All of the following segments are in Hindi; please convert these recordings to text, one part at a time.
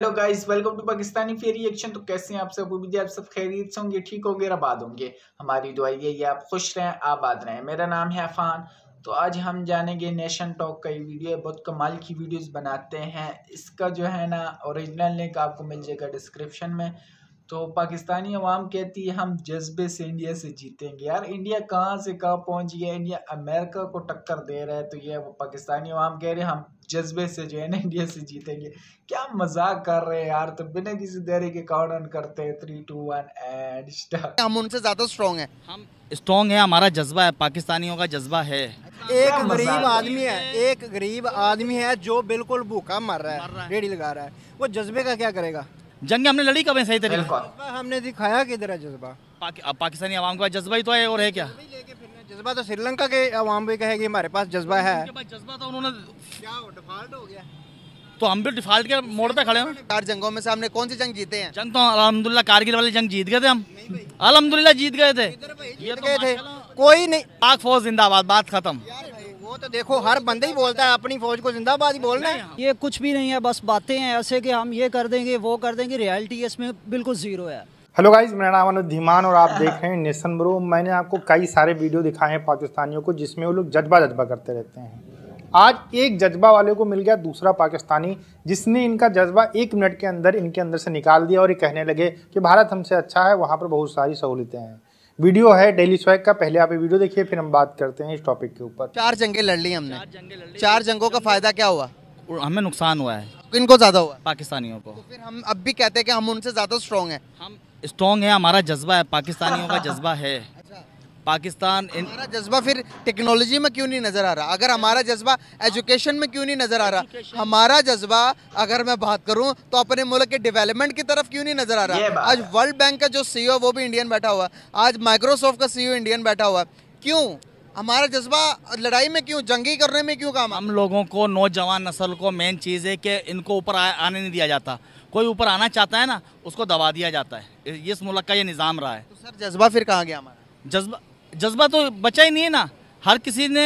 Hello guys, welcome to Pakistani fair reaction. तो कैसे हैं आप सब? उम्मीद है आप सब खैरियत से होंगे, ठीक होंगे, आबाद होंगे। हमारी दुआ यही है आप खुश रहें, आबाद रहें। मेरा नाम है अफान। तो आज हम जानेंगे नेशन टॉक का ये वीडियो है। बहुत कमाल की वीडियोस बनाते हैं। इसका जो है ना ओरिजिनल लिंक आपको मिल जाएगा डिस्क्रिप्शन में। तो पाकिस्तानी अवाम कहती है हम जज्बे से इंडिया से जीतेंगे। यार इंडिया कहाँ से कहाँ पहुंच गया, इंडिया अमेरिका को टक्कर दे रहा है। तो ये वो पाकिस्तानी अवाम कह रहे हैं हम जज्बे से जो है ना इंडिया से जीतेंगे। क्या मजाक कर रहे हैं यार। तो बिना किसी देरी के काउंट ऑन करते हैं 3 2 1 एंड स्टार्ट। हम उनसे ज्यादा स्ट्रॉन्ग हैं। हम स्ट्रॉन्ग है, हमारा जज्बा है, पाकिस्तानियों का जज्बा है। एक गरीब आदमी है जो बिल्कुल भूखा मर रहा है, रेडी लगा रहा है। वो जज्बे का क्या करेगा? जंग हमने लड़ी कब है सही तरीके से? जज्बा हमने दिखाया किधर है जज्बा? पाकिस्तानी आवाम के पास जज्बा ही तो है, और है क्या? जज्बा तो श्रीलंका के अवाम भी कहेगी हमारे पास जज्बा है। उनके पास जज्बा था, उन्होंने क्या डिफॉल्ट हो गया? तो हम भी डिफॉल्ट के मोड़ पे खड़े हैं। 4 जंगों में से हमने कौन सी जंग जीते हैं? जंग तो अल्हम्दुलिल्लाह कारगिल वाली जंग जीत गए थे हम। अल्हम्दुलिल्लाह जीत गए थे। जीत गए थे, कोई नहीं। पाक फौज जिंदाबाद, बात खत्म। वो तो देखो हर बंदे ही बोलता है अपनी फौज को जिंदाबाद ही बोलना है। ये कुछ भी नहीं है, बस बातें हैं ऐसे कि हम ये कर देंगे वो कर देंगे। रियलिटी इसमें बिल्कुल जीरो है। हेलो गाइस, मेरा नाम अनुज धीमान और आप देख रहे हैं नेशन ब्रो। मैंने आपको कई सारे वीडियो दिखाए हैं पाकिस्तानियों को जिसमें वो लोग जज्बा करते रहते हैं। आज एक जज्बा वाले को मिल गया दूसरा पाकिस्तानी जिसने इनका जज्बा 1 मिनट के अंदर इनके अंदर से निकाल दिया और ये कहने लगे कि भारत हमसे अच्छा है, वहाँ पर बहुत सारी सहूलियतें हैं। वीडियो है डेली स्वैग का, पहले आप ये वीडियो देखिए फिर हम बात करते हैं इस टॉपिक के ऊपर। 4 जंगें लड़ ली हमने। 4 जंगों का फायदा क्या हुआ? हमें नुकसान हुआ है। किनको ज्यादा हुआ? पाकिस्तानियों को। तो फिर हम अब भी कहते हैं कि हम उनसे ज्यादा स्ट्रॉन्ग हैं। हम स्ट्रॉन्ग है, हमारा जज्बा है, पाकिस्तानियों का जज्बा है। पाकिस्तान हमारा जज्बा फिर टेक्नोलॉजी में क्यों नहीं नजर आ रहा? अगर हमारा जज्बा एजुकेशन में क्यों नहीं नजर आ रहा? हमारा जज्बा अगर मैं बात करूं तो अपने मुल्क के डेवलपमेंट की तरफ क्यों नहीं नजर आ रहा? आज वर्ल्ड बैंक का जो सीईओ वो भी इंडियन बैठा हुआ है, आज माइक्रोसॉफ्ट का सीईओ इंडियन बैठा हुआ है। क्यों? हमारा जज्बा लड़ाई में क्यों, जंगी करने में क्यों काम? हम लोगों को, नौजवान नस्ल को मेन चीज़ है कि इनको ऊपर आने नहीं दिया जाता। कोई ऊपर आना चाहता है ना, उसको दबा दिया जाता है। इस मुल्क का ये निज़ाम रहा है। तो सर जज्बा फिर कहाँ गया हमारा? जज्बा तो बचा ही नहीं है ना। हर किसी ने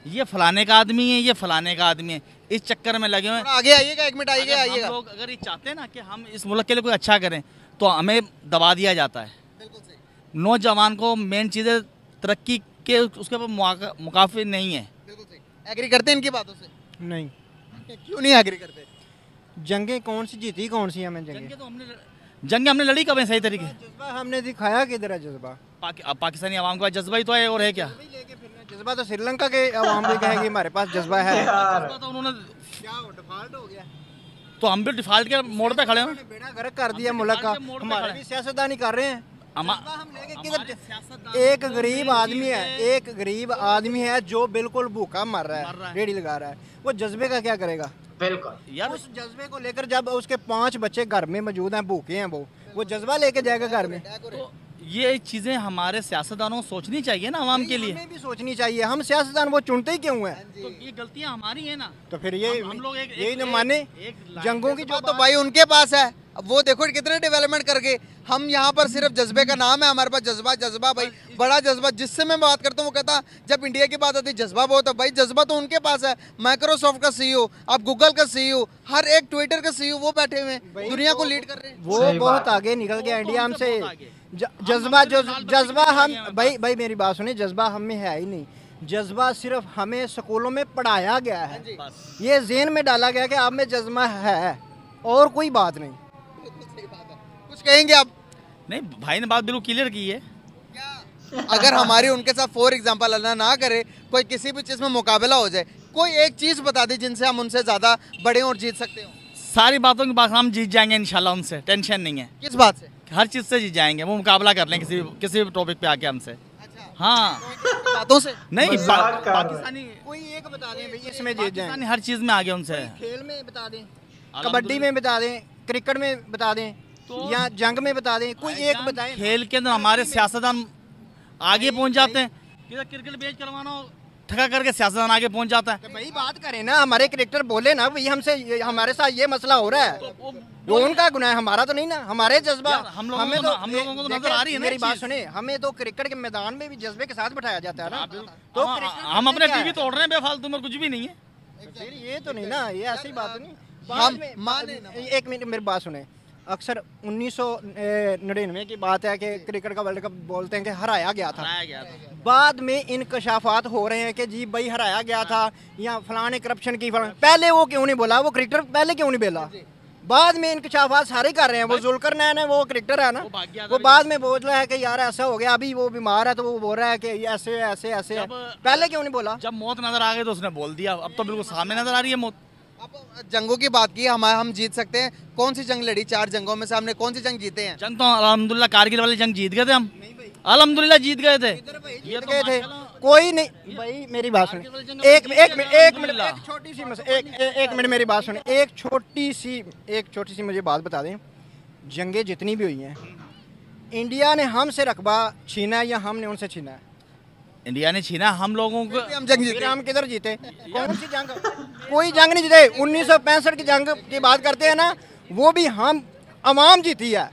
ये फलाने का आदमी है, ये फलाने का आदमी है, इस चक्कर में लगे हुए हैं। आगे आइएगा, 1 मिनट आइएगा। हम लोग अगर ये चाहते हैं ना कि हम इस मुल्क के लिए कोई अच्छा करें तो हमें दबा दिया जाता है। नौजवान को मेन चीज़ें तरक्की के उसके ऊपर मुकाफी नहीं है। एग्री करते हैं इनकी बातों से? नहीं। क्यों नहीं एग्री करते? जंगें कौन सी जीती, कौन सी हमें जंग हमने लड़ी कब है सही तरीके? जज्बा हमने दिखाया किधर है जज्बा? पाकिस्तानी आवाम का जज्बा ही तो है, और है क्या? जज्बा तो श्रीलंका के अवाम भी कहेगी हमारे पास जज्बा है। जज्बा तो उन्होंने क्या डिफॉल्ट हो गया? तो हम भी डिफॉल्ट के मोड़ पे खड़े हैं। बेड़ा गर्क कर दिया मुल्क का। हमारे भी सियासतदानी कर रहे हैं। हम लेके किधर? एक गरीब आदमी है जो बिल्कुल भूखा मर रहा है, रेडी लगा रहा है। वो जज्बे का क्या करेगा? बिल्कुल यार उस जज्बे को लेकर जब उसके 5 बच्चे घर में मौजूद हैं, भूखे हैं, वो जज्बा लेके जाएगा घर में। तो ये चीजें हमारे सियासतदानों को सोचनी चाहिए ना, आवाम के लिए। हमें भी सोचनी चाहिए। हम सियासतदान वो चुनते ही क्यों हैं? तो ये गलतियां हमारी है ना। तो फिर ये हम लोग यही न माने जंगों की जो तो भाई उनके पास है। अब वो देखो कितने डेवलपमेंट करके, हम यहाँ पर सिर्फ जज्बे का नाम है हमारे पास। जज्बा भाई बड़ा जज्बा। जिससे मैं बात करता हूँ वो कहता जब इंडिया की बात आती है जज्बा बहुत है। भाई जज्बा तो उनके पास है। माइक्रोसॉफ्ट का सीईओ, अब गूगल का सीईओ, हर एक ट्विटर का सीईओ वो बैठे हुए हैं, दुनिया को लीड कर रहे हैं। वो बहुत आगे निकल गया इंडिया हमसे। जज्बा हम भाई मेरी बात सुनिए, जज्बा हम में है ही नहीं। जज्बा सिर्फ हमें स्कूलों में पढ़ाया गया है, ये ज़हन में डाला गया कि आप में जज्बा है और कोई बात नहीं। कुछ कहेंगे आप? नहीं, भाई ने बात बिल्कुल क्लियर की है। अगर हमारी उनके साथ फॉर एग्जांपल अल्लाह ना करे कोई किसी भी चीज़ में मुकाबला हो जाए, कोई एक चीज़ बता दी जिनसे हम उनसे ज़्यादा बड़े और जीत सकते हो। सारी बातों की बात हम जीत जाएंगे इंशाल्लाह, उनसे टेंशन नहीं है। किस बात से? हर चीज़ से जीत जाएंगे। वो मुकाबला कर लें किसी भी टॉपिक पे आके हमसे। हाँ, बातों से नहीं, पाकिस्तानी कोई एक बता दें भाई इसमें जीत जाएं। हर चीज़ में आगे उनसे। खेल में बता दें, कबड्डी में बता दें, क्रिकेट में बता दें, या जंग में बता दें, कोई एक बताएं। खेल के अंदर हमारे सियासतदान आगे पहुंच जाते हैं। क्रिकेट मैच करवाना हो, ठगा करके सियासतदान आगे पहुंच जाता है। तो भाई बात करें ना, हमारे क्रिकेटर बोले ना भाई हमसे हमारे साथ ये मसला हो रहा है, वो उनका गुनाह है, हमारा तो नहीं ना। हमारे जज्बा हम लोगों को तो नजर आ रही है ना। मेरी बात सुने, हमें तो क्रिकेट के मैदान में भी जज्बे के साथ बैठाया जाता है ना। तो हम अपने टीवी तोड़ रहे हैं बेफालतू में, कुछ भी नहीं है। फिर ये तो नहीं ना, ये ऐसी बात नहीं। हम माने ना। एक मिनट मेरी बात सुने। अक्सर 1999 की बात है कि क्रिकेट का वर्ल्ड कप बोलते हैं कि हराया गया था। बाद में इंकशाफात हो रहे हैं कि जी भाई हराया गया था या फलाने करप्शन की पहले वो क्यों नहीं बोला, वो क्रिकेटर पहले क्यों नहीं बोला? बाद में इंकशाफात सारे कर रहे हैं। वो जुल्करनैन है, वो क्रिकेटर है ना, वो बाद में बोल रहा है कि यार ऐसा हो गया, अभी वो बीमार है तो वो बोल रहा है कि ऐसे ऐसे ऐसे। पहले क्यों नहीं बोला? जब मौत नजर आ गई तो उसने बोल दिया। अब तो बिल्कुल सामने नजर आ रही है मौत। अब जंगों की बात की, हम जीत सकते हैं। कौन सी जंग लड़ी? 4 जंगों में से हमने कौन सी जंग जीते हैं? जंग तो अल्हम्दुलिल्लाह कारगिल वाली जंग जीत गए थे हम। अल्हम्दुलिल्लाह जीत गए थे। जीत गए थे, कोई नहीं भाई। मेरी बात सुने, एक मिनट छोटी सी एक मिनट मेरी बात सुने। एक छोटी सी मुझे बात बता दें। जंगें जितनी भी हुई हैं, इंडिया ने हमसे रकबा छीना है या हमने उनसे छीना है? इंडिया ने छीना हम लोगों को। हम जंग जीते, हम किधर जीते? कौन सी जंग? कोई जंग नहीं जीते। 1965 की जंग की बात करते हैं ना, वो भी हम अवाम जीती है।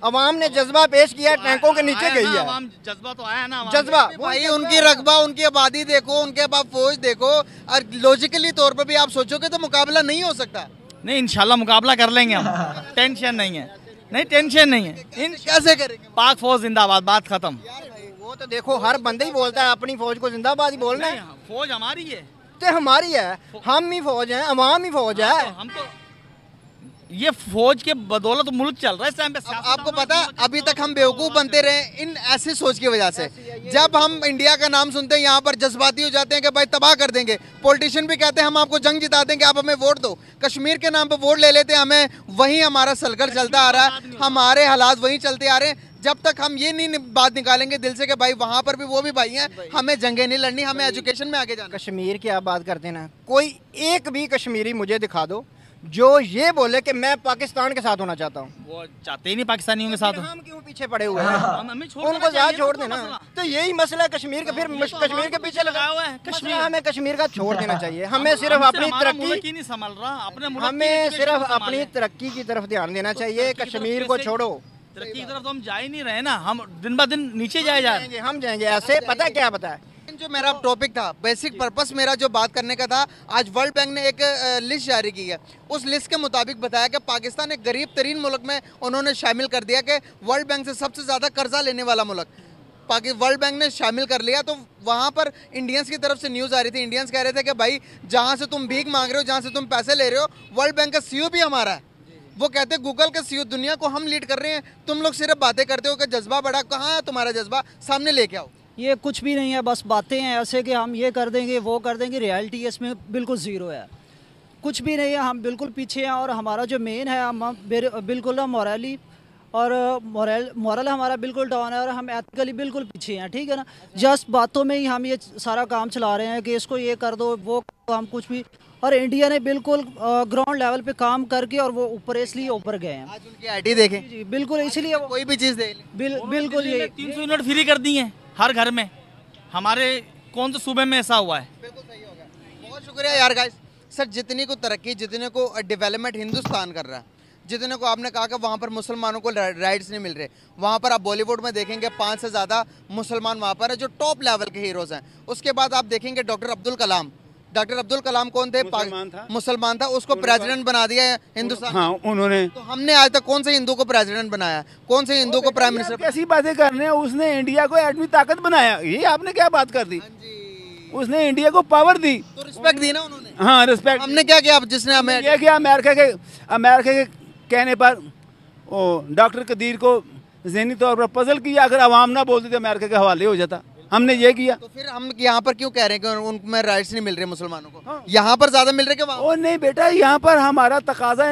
अवाम ने जज्बा पेश किया, टैंकों के नीचे गई है। जज्बा तो आया ना, जज्बा भाई। उनकी रकबा, उनकी आबादी देखो, उनके पास फौज देखो, और लॉजिकली तौर पर भी आप सोचोगे तो मुकाबला नहीं हो सकता। नहीं, इंशाल्लाह मुकाबला कर लेंगे हम। टेंशन नहीं है, नहीं टेंशन नहीं है। कैसे करेंगे? पाक फौज जिंदाबाद, बात खत्म। वो तो देखो हर बंदे ही बोलता है अपनी फौज को जिंदाबाद ही बोलना है। फौज हमारी है तो हमारी है, हम ही फौज हैं, अवाम ही फौज है। हम तो ये फौज के बदौलत मुल्क चल रहा है इस टाइम पे। आपको पता है अभी तक हम बेवकूफ बनते रहे इन ऐसी सोच की वजह से। जब हम इंडिया का नाम सुनते हैं यहाँ पर जज्बाती हो जाते हैं कि भाई तबाह कर देंगे। पॉलिटिशियन भी कहते हैं हम आपको जंग जिता देंगे, आप हमें वोट दो। कश्मीर के नाम पर वोट ले लेते हैं, हमें वही हमारा सलगर चलता आ रहा है, हमारे हालात वही चलते आ रहे हैं। जब तक हम ये नहीं बात निकालेंगे दिल से कि भाई वहाँ पर भी वो भी भाई हैं, हमें जंगें नहीं लड़नी, हमें एजुकेशन में आगे जाना। कश्मीर की आप बात करते हैं ना, कोई एक भी कश्मीरी मुझे दिखा दो जो ये बोले कि मैं पाकिस्तान के साथ होना चाहता हूँ। वो चाहते ही नहीं पाकिस्तानियों के साथ। हम क्यों पीछे पड़े हुए हैं? उनको ज़्यादा छोड़ देना। तो यही मसला है कश्मीर का। फिर कश्मीर के पीछे लगा हुआ है। कश्मीर हमें कश्मीर का छोड़ देना चाहिए। हमें सिर्फ अपनी तरक्की नहीं संभल रहा, अपने हमें सिर्फ अपनी तरक्की की तरफ ध्यान देना चाहिए। कश्मीर को छोड़ो। तरक्की की तरफ तो हम जा ही नहीं रहे ना, हम दिन ब दिन नीचे जाए जा रहे हैं। हम जाएंगे ऐसे। पता है क्या पता है, जो मेरा टॉपिक था, बेसिक पर्पस मेरा जो बात करने का था, आज वर्ल्ड बैंक ने एक लिस्ट जारी की है। उस लिस्ट के मुताबिक बताया कि पाकिस्तान एक गरीब तरीन मुल्क में उन्होंने शामिल कर दिया कि वर्ल्ड बैंक से सबसे ज़्यादा कर्जा लेने वाला मुल्क वर्ल्ड बैंक ने शामिल कर लिया। तो वहाँ पर इंडियंस की तरफ से न्यूज़ आ रही थी, इंडियंस कह रहे थे कि भाई जहाँ से तुम भीख मांग रहे हो, जहाँ से तुम पैसे ले रहे हो, वर्ल्ड बैंक का सीईओ भी हमारा है। वो कहते हैं गूगल के सीईओ, दुनिया को हम लीड कर रहे हैं, तुम लोग सिर्फ बातें करते हो कि जज्बा बढ़ा। कहाँ है तुम्हारा जज्बा? सामने लेके आओ। ये कुछ भी नहीं है, बस बातें हैं ऐसे कि हम ये कर देंगे वो कर देंगे। रियलिटी इसमें बिल्कुल ज़ीरो है, कुछ भी नहीं है। हम बिल्कुल पीछे हैं और हमारा जो मेन है, हम बिल्कुल ना मॉरली और मॉरल हमारा बिल्कुल डाउन है और हम एथिकली बिल्कुल पीछे हैं। ठीक है ना, जस्ट बातों में ही हम ये सारा काम चला रहे हैं कि इसको ये कर दो वो कर दो, हम कुछ भी। और इंडिया ने बिल्कुल ग्राउंड लेवल पे काम करके और वो ऊपर इसलिए ऊपर गए हैं। आज उनकी आईडी देखें। जी बिल्कुल, इसलिए कोई भी चीज़ दे बिल्कुल ये 300 यूनिट फ्री कर दी हैं हर घर में। हमारे कौन से सूबे में ऐसा हुआ है? बिल्कुल सही होगा। बहुत शुक्रिया यार गाइस। सर जितनी को तरक्की, जितने को डेवलपमेंट हिंदुस्तान कर रहा है, जितने को आपने कहा कि वहाँ पर मुसलमानों को राइट्स नहीं मिल रहे, वहाँ पर आप बॉलीवुड में देखेंगे 5 से ज़्यादा मुसलमान वहाँ पर है जो टॉप लेवल के हीरोज़ हैं। उसके बाद आप देखेंगे डॉक्टर अब्दुल कलाम। डॉक्टर अब्दुल कलाम कौन थे? मुसलमान था, उसको प्रेसिडेंट बना दिया है हिंदुस्तान। हाँ, उन्होंने। तो हमने आज तक कौन से हिंदू को प्रेसिडेंट बनाया? कौन से हिंदू को प्राइम मिनिस्टर? कैसी बातें कर रहे हैं? उसने इंडिया को एटमी ताकत बनाया, ये आपने क्या बात कर दी? उसने इंडिया को पावर दी, तो रिस्पेक्ट दी ना उन्होंने। हाँ रिस्पेक्ट। हमने क्या किया जिसने हमें ये किया? अमेरिका के कहने पर डॉक्टर कदीर को ज़हनी तौर पर पजल किया। अगर आवाम ना बोलती तो अमेरिका के हवाले हो जाता। हमने ये किया। तो फिर हम यहाँ पर क्यों कह रहे हैं कि उनमें राइट्स नहीं मिल रहे मुसलमानों को? हाँ। यहाँ पर ज्यादा मिल रहे कि वहाँ? ओ नहीं बेटा, यहाँ पर हमारा तकाजा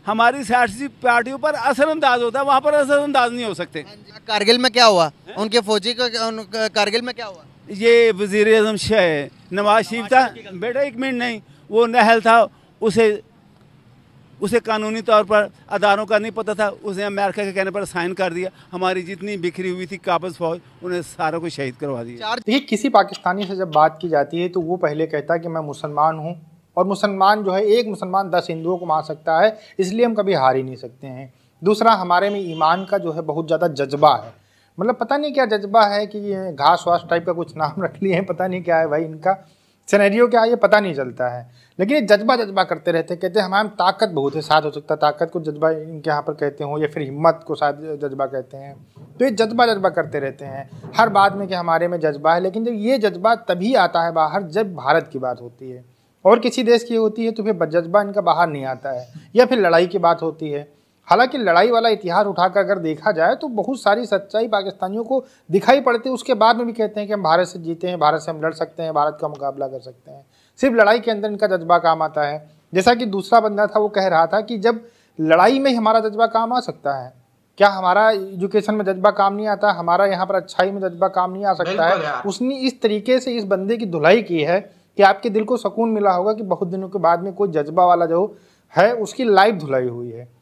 हमारी सियासी पार्टियों पर असरअंदाज होता है, वहाँ पर असरअंदाज नहीं हो सकते। कारगिल में क्या हुआ? उनके फौजी का कारगिल में क्या हुआ? ये वज़ीर आज़म नवाज शरीफ था बेटा, 1 मिनट नहीं, वो नहल था, उसे कानूनी तौर पर अदारों का नहीं पता था, उसने अमेरिका के कहने पर साइन कर दिया। हमारी जितनी बिखरी हुई थी काबज़ फौज, उन्हें सारों को शहीद करवा दिया। देखिए, किसी पाकिस्तानी से जब बात की जाती है तो वो पहले कहता है कि मैं मुसलमान हूँ, और मुसलमान जो है, एक मुसलमान 10 हिंदुओं को मार सकता है, इसलिए हम कभी हार ही नहीं सकते हैं। दूसरा, हमारे में ईमान का जो है बहुत ज़्यादा जज्बा है। मतलब पता नहीं क्या जज्बा है कि घास वास टाइप का कुछ नाम रख लिए हैं, पता नहीं क्या है भाई इनका। सिनेरियो क्या है ये पता नहीं चलता है, लेकिन ये जज्बा करते रहते हैं। कहते हैं हमारे में ताकत बहुत है, शायद हो सकता है ताकत को जज्बा इनके यहाँ पर कहते हो, या फिर हिम्मत को शायद जज्बा कहते हैं। तो ये जज्बा करते रहते हैं हर बात में कि हमारे में जज्बा है, लेकिन जब ये जज्बा तभी आता है बाहर जब भारत की बात होती है और किसी देश की होती है तो फिर जज्बा इनका बाहर नहीं आता है, या फिर लड़ाई की बात होती है। हालांकि लड़ाई वाला इतिहास उठाकर अगर देखा जाए तो बहुत सारी सच्चाई पाकिस्तानियों को दिखाई पड़ती है, उसके बाद में भी कहते हैं कि हम भारत से जीते हैं, भारत से हम लड़ सकते हैं, भारत का मुकाबला कर सकते हैं। सिर्फ लड़ाई के अंदर इनका जज्बा काम आता है। जैसा कि दूसरा बंदा था वो कह रहा था कि जब लड़ाई में हमारा जज्बा काम आ सकता है, क्या हमारा एजुकेशन में जज्बा काम नहीं आता, हमारा यहाँ पर अच्छाई में जज्बा काम नहीं आ सकता है। उसने इस तरीके से इस बंदे की धुलाई की है कि आपके दिल को सुकून मिला होगा कि बहुत दिनों के बाद में कोई जज्बा वाला जो है उसकी लाइव धुलाई हुई है।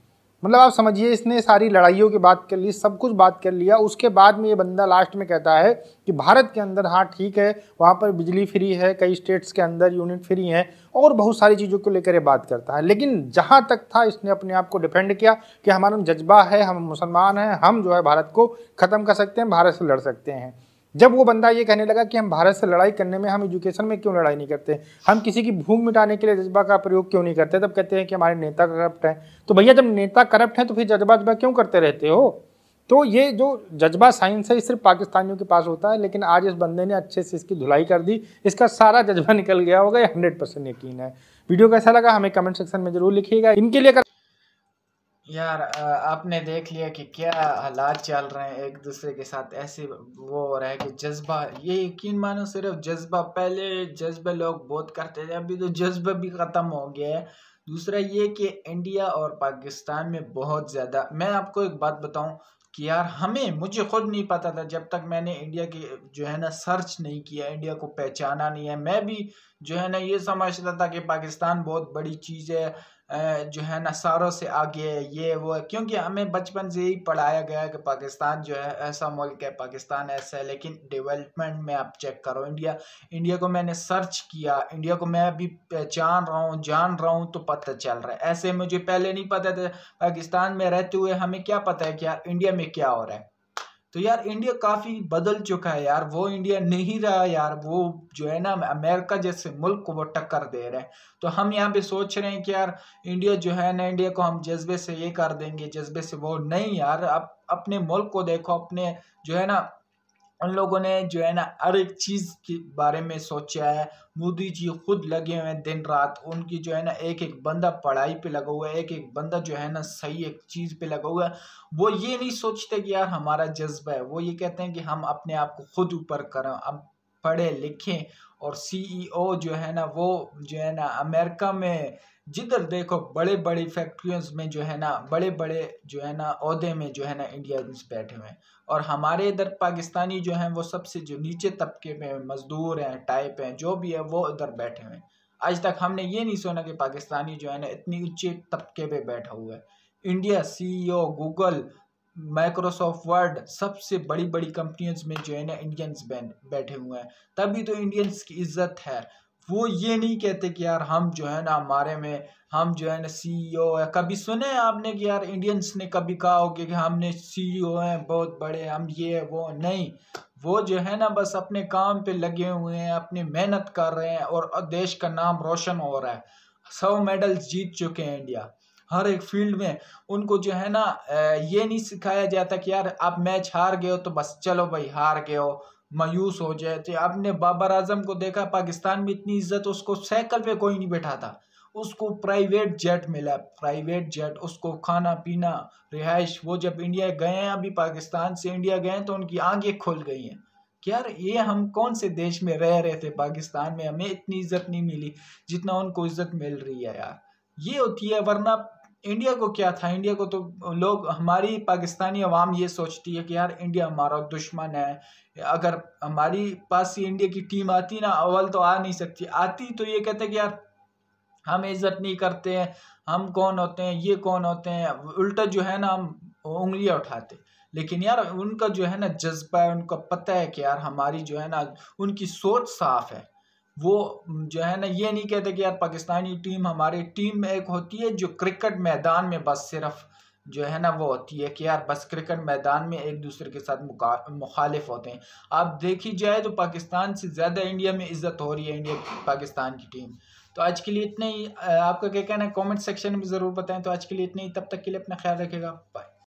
मतलब आप समझिए इसने सारी लड़ाइयों की बात कर ली, सब कुछ बात कर लिया, उसके बाद में ये बंदा लास्ट में कहता है कि भारत के अंदर हाँ ठीक है, वहाँ पर बिजली फ्री है, कई स्टेट्स के अंदर यूनिट फ्री हैं और बहुत सारी चीज़ों को लेकर ये बात करता है। लेकिन जहाँ तक था इसने अपने आप को डिफेंड किया कि हमारा जज्बा है, हम मुसलमान हैं, हम जो है भारत को ख़त्म कर सकते हैं, भारत से लड़ सकते हैं। जब वो बंदा ये कहने लगा कि हम भारत से लड़ाई करने में, हम एजुकेशन में क्यों लड़ाई नहीं करते, हम किसी की भूख मिटाने के लिए जज्बा का प्रयोग क्यों नहीं करते, तब कहते हैं कि हमारे नेता करप्ट हैं। तो भैया जब नेता करप्ट हैं तो फिर जज्बा क्यों करते रहते हो। तो ये जो जज्बा साइंस है सिर्फ पाकिस्तानियों के पास होता है, लेकिन आज इस बंदे ने अच्छे से इसकी धुलाई कर दी, इसका सारा जज्बा निकल गया होगा, ये 100% यकीन है। वीडियो कैसा लगा हमें कमेंट सेक्शन में जरूर लिखिएगा। इनके लिए यार आपने देख लिया कि क्या हालात चल रहे हैं एक दूसरे के साथ, ऐसे वो हो रहा है कि जज्बा, ये यकीन मानो सिर्फ जज्बा, पहले जज्बे लोग बहुत करते थे, अभी तो जज्बा भी ख़त्म हो गया है। दूसरा ये कि इंडिया और पाकिस्तान में बहुत ज़्यादा, मैं आपको एक बात बताऊं कि यार मुझे खुद नहीं पता था जब तक मैंने इंडिया की जो है ना सर्च नहीं किया, इंडिया को पहचाना नहीं है। मैं भी जो है ना ये समझता था कि पाकिस्तान बहुत बड़ी चीज़ है, जो है ना सारों से आगे है, ये वो है, क्योंकि हमें बचपन से ही पढ़ाया गया है कि पाकिस्तान जो है ऐसा मुल्क है, पाकिस्तान ऐसा है। लेकिन डेवलपमेंट में आप चेक करो, इंडिया को मैंने सर्च किया, इंडिया को मैं अभी पहचान रहा हूँ, जान रहा हूँ, तो पता चल रहा है। ऐसे मुझे पहले नहीं पता था, पाकिस्तान में रहते हुए हमें क्या पता है कि यार इंडिया में क्या हो रहा है। तो यार इंडिया काफ़ी बदल चुका है यार, वो इंडिया नहीं रहा यार, वो जो है ना अमेरिका जैसे मुल्क को वो टक्कर दे रहे हैं। तो हम यहाँ पे सोच रहे हैं कि यार इंडिया जो है ना, इंडिया को हम जज्बे से ये कर देंगे, जज्बे से वो, नहीं यार। अब अपने मुल्क को देखो, अपने जो है ना उन लोगों ने जो है ना हर एक चीज़ के बारे में सोचा है। मोदी जी खुद लगे हुए हैं दिन रात, उनकी जो है ना एक एक बंदा पढ़ाई पे लगा हुआ है, एक एक बंदा जो है ना सही एक चीज़ पे लगा हुआ है। वो ये नहीं सोचते कि यार हमारा जज्बा है, वो ये कहते हैं कि हम अपने आप को खुद ऊपर करें, हम पढ़े लिखें। और CEO जो है ना वो जो है ना अमेरिका में जिधर देखो बड़े बड़ी फैक्ट्रियों में जो है ना बड़े बड़े जो है ना ओहदे में जो है ना इंडियंस बैठे हुए हैं। और हमारे इधर पाकिस्तानी जो हैं वो सबसे जो नीचे तबके में मजदूर हैं, टाइप हैं, जो भी है वो इधर बैठे हुए हैं। आज तक हमने ये नहीं सुना कि पाकिस्तानी जो है ना इतनी ऊंचे तबके पे बैठा हुआ है। India CEO, Google, Microsoft word, सबसे बड़ी बड़ी कंपनियों में जो है ना इंडियंस बैठे हुए हैं, तभी तो इंडियंस की इज्जत है। वो ये नहीं कहते कि यार हम जो है ना हमारे में हम जो है ना CEO है। कभी सुने आपने कि यार इंडियंस ने कभी कहा हो कि हमने CEO हैं बहुत बड़े, हम ये वो, नहीं। वो जो है ना बस अपने काम पे लगे हुए हैं, अपनी मेहनत कर रहे हैं और देश का नाम रोशन हो रहा है। 100 मेडल्स जीत चुके हैं इंडिया हर एक फील्ड में। उनको जो है ना ये नहीं सिखाया जाता कि यार आप मैच हार गए हो तो बस चलो भाई हार गए हो, मायूस हो जाए। तो आपने बाबर आजम को देखा, पाकिस्तान में इतनी इज्जत, उसको साइकिल पे कोई नहीं बैठा था, उसको प्राइवेट जेट मिला, प्राइवेट जेट, उसको खाना पीना रिहाइश। वो जब इंडिया गए हैं, अभी पाकिस्तान से इंडिया गए हैं, तो उनकी आंखें खुल गई हैं कि यार ये हम कौन से देश में रह रहे थे, पाकिस्तान में हमें इतनी इज्जत नहीं मिली जितना उनको इज्जत मिल रही है। यार ये होती है, वरना इंडिया को क्या था, इंडिया को तो लोग, हमारी पाकिस्तानी अवाम ये सोचती है कि यार इंडिया हमारा दुश्मन है। अगर हमारी पास ही इंडिया की टीम आती ना, अव्वल तो आ नहीं सकती, आती तो ये कहते कि यार हम इज्जत नहीं करते हैं, हम कौन होते हैं, ये कौन होते हैं, उल्टा जो है ना हम उंगलियां उठाते। लेकिन यार उनका जो है ना जज्बा है, उनको पता है कि यार हमारी जो है ना, उनकी सोच साफ है। वो जो है ना ये नहीं कहते कि यार पाकिस्तानी टीम, हमारी टीम एक होती है जो क्रिकेट मैदान में बस सिर्फ जो है ना वो होती है कि यार बस क्रिकेट मैदान में एक दूसरे के साथ मुखालिफ होते हैं। आप देखी जाए तो पाकिस्तान से ज़्यादा इंडिया में इज्जत हो रही है इंडिया पाकिस्तान की टीम। तो आज के लिए इतना ही। आपका क्या कहना है कमेंट सेक्शन में ज़रूर बताएं। तो आज के लिए इतना ही, तब तक के लिए अपना ख्याल रखेगा।